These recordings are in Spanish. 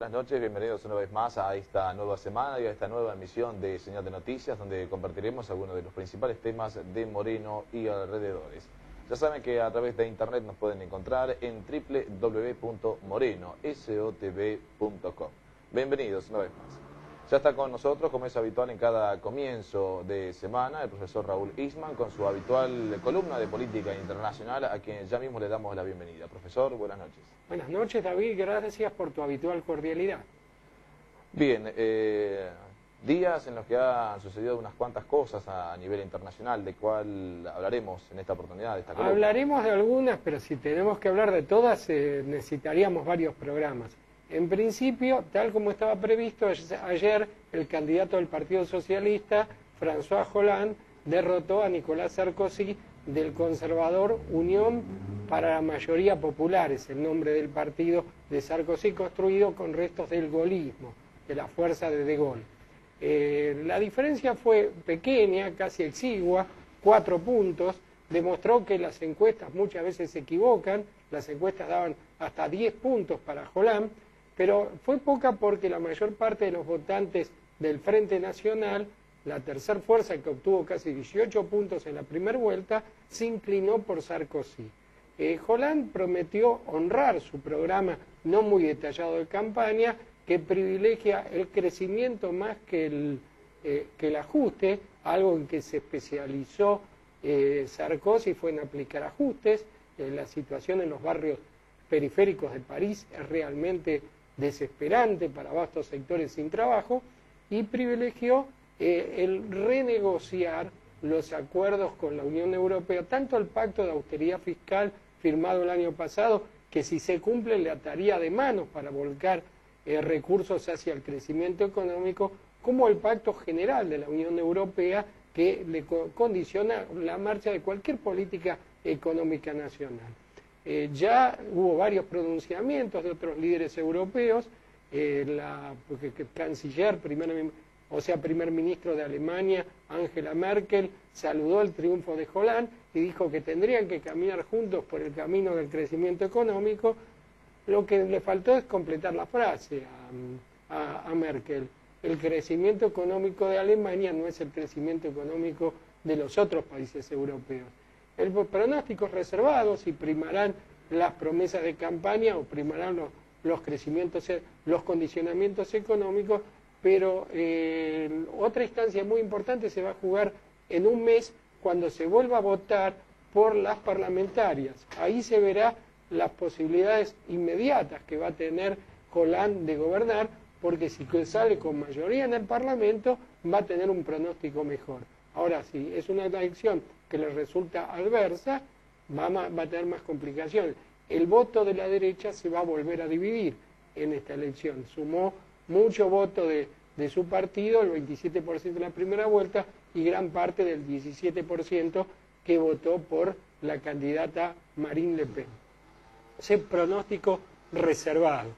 Buenas noches, bienvenidos una vez más a esta nueva semana y a esta nueva emisión de Señal de Noticias, donde compartiremos algunos de los principales temas de Moreno y alrededores. Ya saben que a través de internet nos pueden encontrar en www.morenosotv.com. Bienvenidos una vez más. Ya está con nosotros, como es habitual en cada comienzo de semana, el profesor Raúl Isman con su habitual columna de política internacional, a quien ya mismo le damos la bienvenida. Profesor, buenas noches. Buenas noches, David, gracias por tu habitual cordialidad. Bien, días en los que han sucedido unas cuantas cosas a nivel internacional, de cuál hablaremos en esta oportunidad de esta columna. Hablaremos de algunas, pero si tenemos que hablar de todas, necesitaríamos varios programas. En principio, tal como estaba previsto, ayer el candidato del Partido Socialista, François Hollande, derrotó a Nicolas Sarkozy del conservador Unión para la Mayoría Popular, es el nombre del partido de Sarkozy, construido con restos del gaullismo, de la fuerza de De Gaulle. La diferencia fue pequeña, casi exigua, 4 puntos, demostró que las encuestas muchas veces se equivocan, las encuestas daban hasta 10 puntos para Hollande, pero fue poca porque la mayor parte de los votantes del Frente Nacional, la tercera fuerza que obtuvo casi 18 puntos en la primera vuelta, se inclinó por Sarkozy. Hollande prometió honrar su programa no muy detallado de campaña, que privilegia el crecimiento más que el ajuste, algo en que se especializó Sarkozy fue en aplicar ajustes. La situación en los barrios periféricos de París es realmente desesperante para vastos sectores sin trabajo, y privilegió el renegociar los acuerdos con la Unión Europea, tanto el pacto de austeridad fiscal firmado el año pasado, que si se cumple le ataría de manos para volcar recursos hacia el crecimiento económico, como el pacto general de la Unión Europea, que le condiciona la marcha de cualquier política económica nacional. Ya hubo varios pronunciamientos de otros líderes europeos, la canciller, primer ministro de Alemania, Angela Merkel, saludó el triunfo de Hollande y dijo que tendrían que caminar juntos por el camino del crecimiento económico. Lo que le faltó es completar la frase a Merkel. El crecimiento económico de Alemania no es el crecimiento económico de los otros países europeos. El pronóstico es reservado, si primarán las promesas de campaña o primarán los condicionamientos económicos, pero otra instancia muy importante se va a jugar en un mes cuando se vuelva a votar por las parlamentarias. Ahí se verá las posibilidades inmediatas que va a tener Hollande de gobernar, porque si sale con mayoría en el Parlamento va a tener un pronóstico mejor. Ahora, si es una elección que le resulta adversa, va a tener más complicaciones. El voto de la derecha se va a volver a dividir en esta elección. Sumó mucho voto de su partido, el 27% en la primera vuelta, y gran parte del 17% que votó por la candidata Marine Le Pen. Ese pronóstico reservado.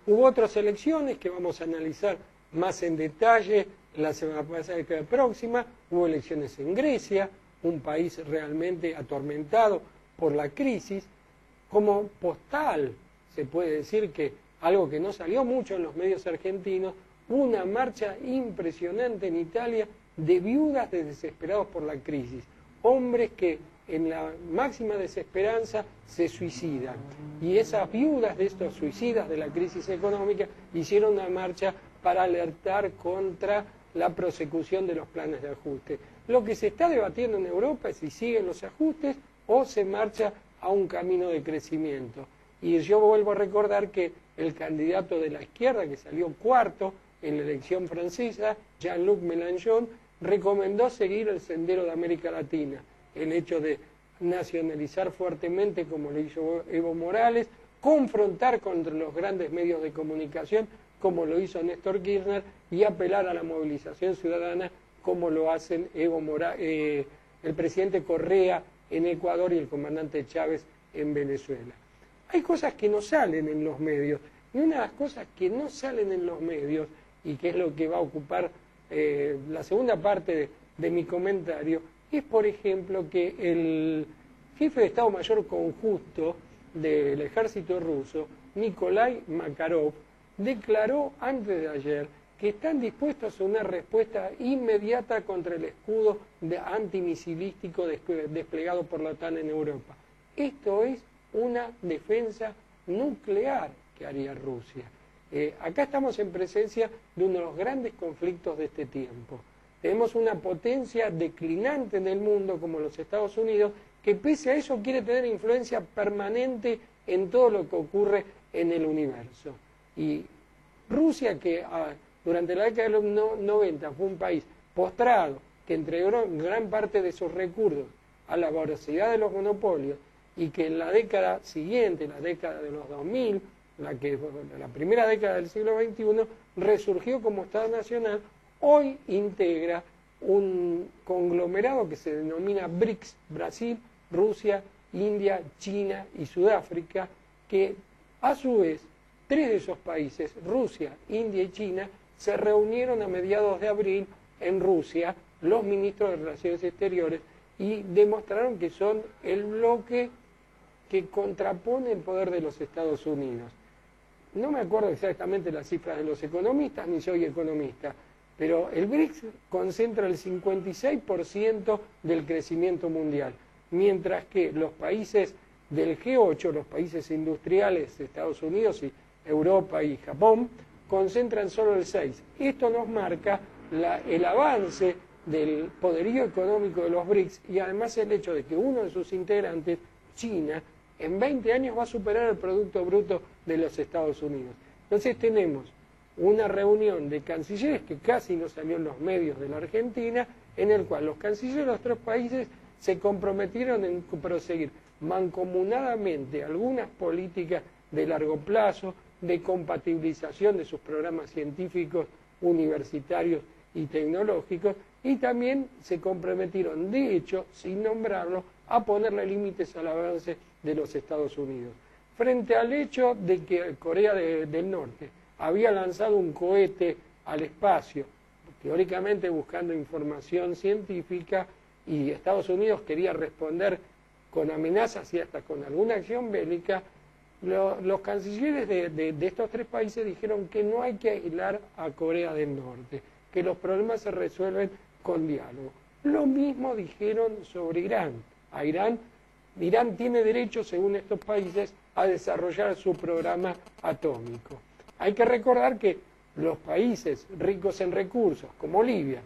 Hubo otras elecciones que vamos a analizar más en detalle la semana pasada y la próxima. Hubo elecciones en Grecia, un país realmente atormentado por la crisis. Como postal, se puede decir que algo que no salió mucho en los medios argentinos, una marcha impresionante en Italia de viudas desesperados por la crisis. Hombres que en la máxima desesperanza se suicidan. Y esas viudas de estos suicidas de la crisis económica hicieron una marcha para alertar contra la prosecución de los planes de ajuste. Lo que se está debatiendo en Europa es si siguen los ajustes o se marcha a un camino de crecimiento. Y yo vuelvo a recordar que el candidato de la izquierda, que salió cuarto en la elección francesa, Jean-Luc Mélenchon, recomendó seguir el sendero de América Latina, el hecho de nacionalizar fuertemente, como lo hizo Evo Morales, confrontar contra los grandes medios de comunicación, como lo hizo Néstor Kirchner, y apelar a la movilización ciudadana, como lo hacen el presidente Correa en Ecuador y el comandante Chávez en Venezuela. Hay cosas que no salen en los medios, y una de las cosas que no salen en los medios, y que es lo que va a ocupar la segunda parte de mi comentario, es, por ejemplo, que el jefe de Estado Mayor Conjunto del ejército ruso, Nikolai Makarov, declaró antes de ayer que están dispuestos a una respuesta inmediata contra el escudo antimisilístico desplegado por la OTAN en Europa. Esto es una defensa nuclear que haría Rusia. Acá estamos en presencia de uno de los grandes conflictos de este tiempo. Tenemos una potencia declinante en el mundo como los Estados Unidos, que pese a eso quiere tener influencia permanente en todo lo que ocurre en el universo. Y Rusia, que durante la década de los 90 fue un país postrado, que entregó gran parte de sus recursos a la voracidad de los monopolios, y que en la década siguiente, la década de los 2000, la primera década del siglo XXI, resurgió como Estado Nacional, hoy integra un conglomerado que se denomina BRICS: Brasil, Rusia, India, China y Sudáfrica, que a su vez 3 de esos países, Rusia, India y China, se reunieron a mediados de abril en Rusia, los ministros de Relaciones Exteriores, y demostraron que son el bloque que contrapone el poder de los Estados Unidos. No me acuerdo exactamente las cifras de los economistas, ni soy economista, pero el BRICS concentra el 56% del crecimiento mundial, mientras que los países del G8, los países industriales de Estados Unidos y Europa y Japón, concentran solo el 6%. Esto nos marca el avance del poderío económico de los BRICS y además el hecho de que uno de sus integrantes, China, en 20 años va a superar el Producto Bruto de los Estados Unidos. Entonces tenemos una reunión de cancilleres que casi no salió en los medios de la Argentina, en el cual los cancilleres de los 3 países se comprometieron en proseguir mancomunadamente algunas políticas de largo plazo, de compatibilización de sus programas científicos, universitarios y tecnológicos, y también se comprometieron, de hecho, sin nombrarlo, a ponerle límites al avance de los Estados Unidos. Frente al hecho de que Corea del Norte había lanzado un cohete al espacio, teóricamente buscando información científica, y Estados Unidos quería responder con amenazas y hasta con alguna acción bélica, los cancilleres de estos 3 países dijeron que no hay que aislar a Corea del Norte, que los problemas se resuelven con diálogo. Lo mismo dijeron sobre Irán. Irán tiene derecho, según estos países, a desarrollar su programa atómico. Hay que recordar que los países ricos en recursos, como Libia,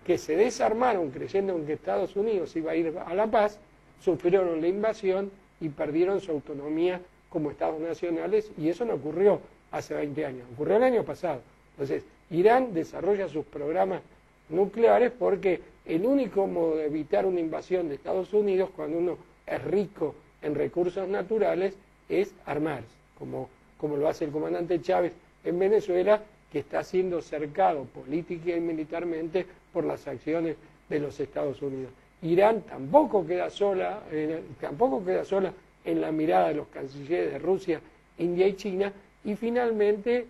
que se desarmaron creyendo en que Estados Unidos iba a ir a la paz, sufrieron la invasión y perdieron su autonomía como Estados nacionales, y eso no ocurrió hace 20 años, ocurrió el año pasado. Entonces, Irán desarrolla sus programas nucleares porque el único modo de evitar una invasión de Estados Unidos cuando uno es rico en recursos naturales es armarse, como lo hace el comandante Chávez en Venezuela, que está siendo cercado política y militarmente por las acciones de los Estados Unidos. Irán tampoco queda sola en la mirada de los cancilleres de Rusia, India y China, y finalmente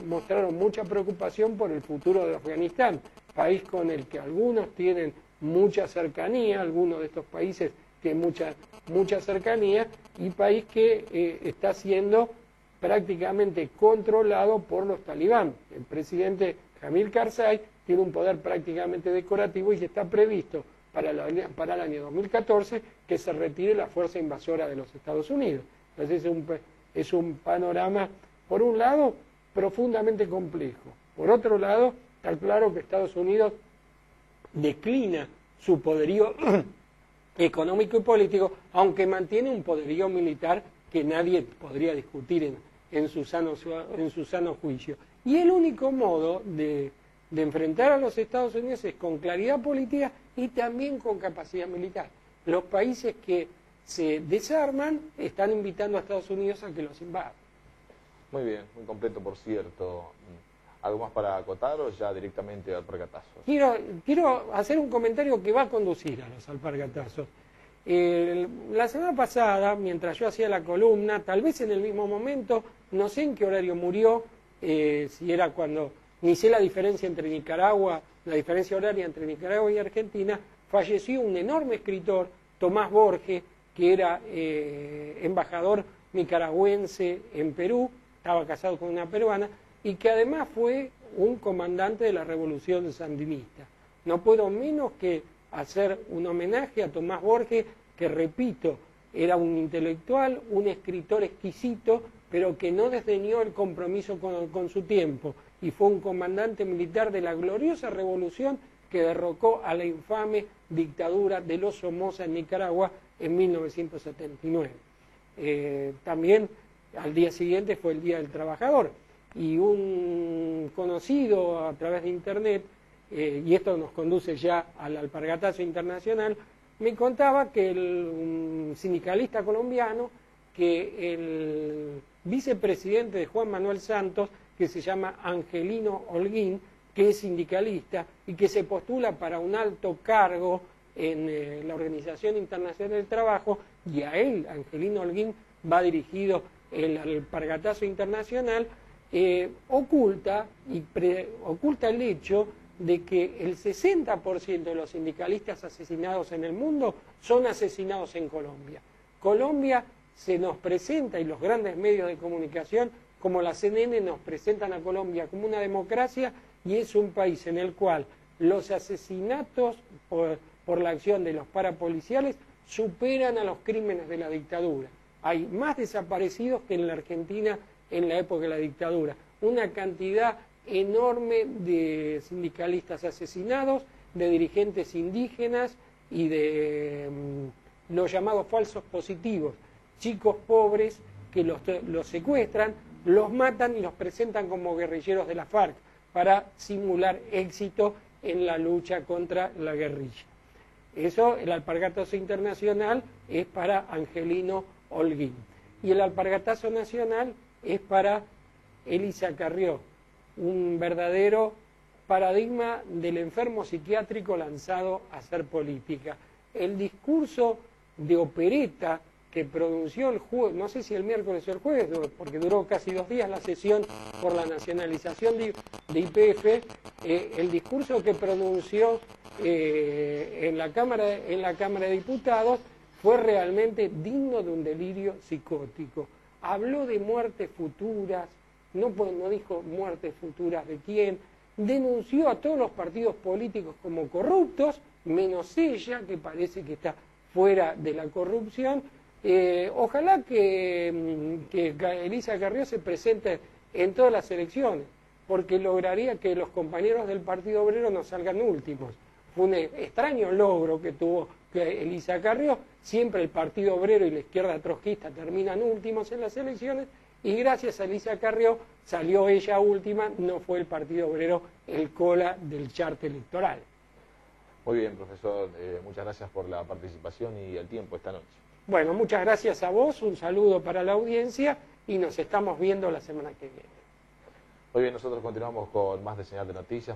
mostraron mucha preocupación por el futuro de Afganistán, país con el que algunos tienen mucha cercanía, algunos de estos países tienen mucha cercanía, y país que está siendo prácticamente controlado por los talibán. El presidente Hamid Karzai tiene un poder prácticamente decorativo y está previsto para el año 2014 que se retire la fuerza invasora de los Estados Unidos. Entonces es un panorama, por un lado, profundamente complejo. Por otro lado, está claro que Estados Unidos declina su poderío económico y político, aunque mantiene un poderío militar que nadie podría discutir en su sano juicio. Y el único modo de enfrentar a los Estados Unidos es con claridad política y también con capacidad militar. Los países que se desarman están invitando a Estados Unidos a que los invada. Muy bien, muy completo, por cierto. ¿Algo más para acotar o ya directamente al alpargatazos? Quiero hacer un comentario que va a conducir a los alpargatazos. La semana pasada, mientras yo hacía la columna, tal vez en el mismo momento, no sé en qué horario murió, si era cuando ni sé la diferencia entre Nicaragua, la diferencia horaria entre Nicaragua y Argentina, falleció un enorme escritor, Tomás Borges, que era embajador nicaragüense en Perú, estaba casado con una peruana y que además fue un comandante de la revolución sandinista. No puedo menos que hacer un homenaje a Tomás Borges, que repito, era un intelectual, un escritor exquisito, pero que no desdeñó el compromiso con su tiempo y fue un comandante militar de la gloriosa revolución que derrocó a la infame dictadura de los Somoza en Nicaragua en 1979. También al día siguiente fue el Día del Trabajador y un conocido a través de internet, y esto nos conduce ya al alpargatazo internacional, me contaba que un sindicalista colombiano, que el vicepresidente de Juan Manuel Santos, que se llama Angelino Holguín, que es sindicalista y que se postula para un alto cargo en la Organización Internacional del Trabajo, y a él, Angelino Holguín, va dirigido el alpargatazo internacional, oculta el hecho de que el 60% de los sindicalistas asesinados en el mundo son asesinados en Colombia. Colombia se nos presenta, y los grandes medios de comunicación como la CNN nos presentan a Colombia como una democracia, y es un país en el cual los asesinatos por la acción de los parapoliciales superan a los crímenes de la dictadura. Hay más desaparecidos que en la Argentina en la época de la dictadura. Una cantidad enorme de sindicalistas asesinados, de dirigentes indígenas y de los llamados falsos positivos, chicos pobres que los secuestran, los matan y los presentan como guerrilleros de la FARC para simular éxito en la lucha contra la guerrilla. Eso, el alpargatazo internacional es para Angelino Holguín. Y el alpargatazo nacional es para Elisa Carrió, un verdadero paradigma del enfermo psiquiátrico lanzado a hacer política. El discurso de opereta que pronunció el jueves, no sé si el miércoles o el jueves, porque duró casi 2 días la sesión por la nacionalización de YPF, el discurso que pronunció en la Cámara de Diputados fue realmente digno de un delirio psicótico. Habló de muertes futuras, no dijo muertes futuras de quién, denunció a todos los partidos políticos como corruptos, menos ella, que parece que está fuera de la corrupción. Ojalá que Elisa Carrió se presente en todas las elecciones, porque lograría que los compañeros del Partido Obrero no salgan últimos. Fue un extraño logro que tuvo Elisa Carrió. Siempre el Partido Obrero y la izquierda trotskista terminan últimos en las elecciones, y gracias a Elisa Carrió salió ella última, no fue el Partido Obrero el cola del charte electoral. Muy bien, profesor, muchas gracias por la participación y el tiempo esta noche. Bueno, muchas gracias a vos, un saludo para la audiencia y nos estamos viendo la semana que viene. Muy bien, nosotros continuamos con más de Señal de Noticias.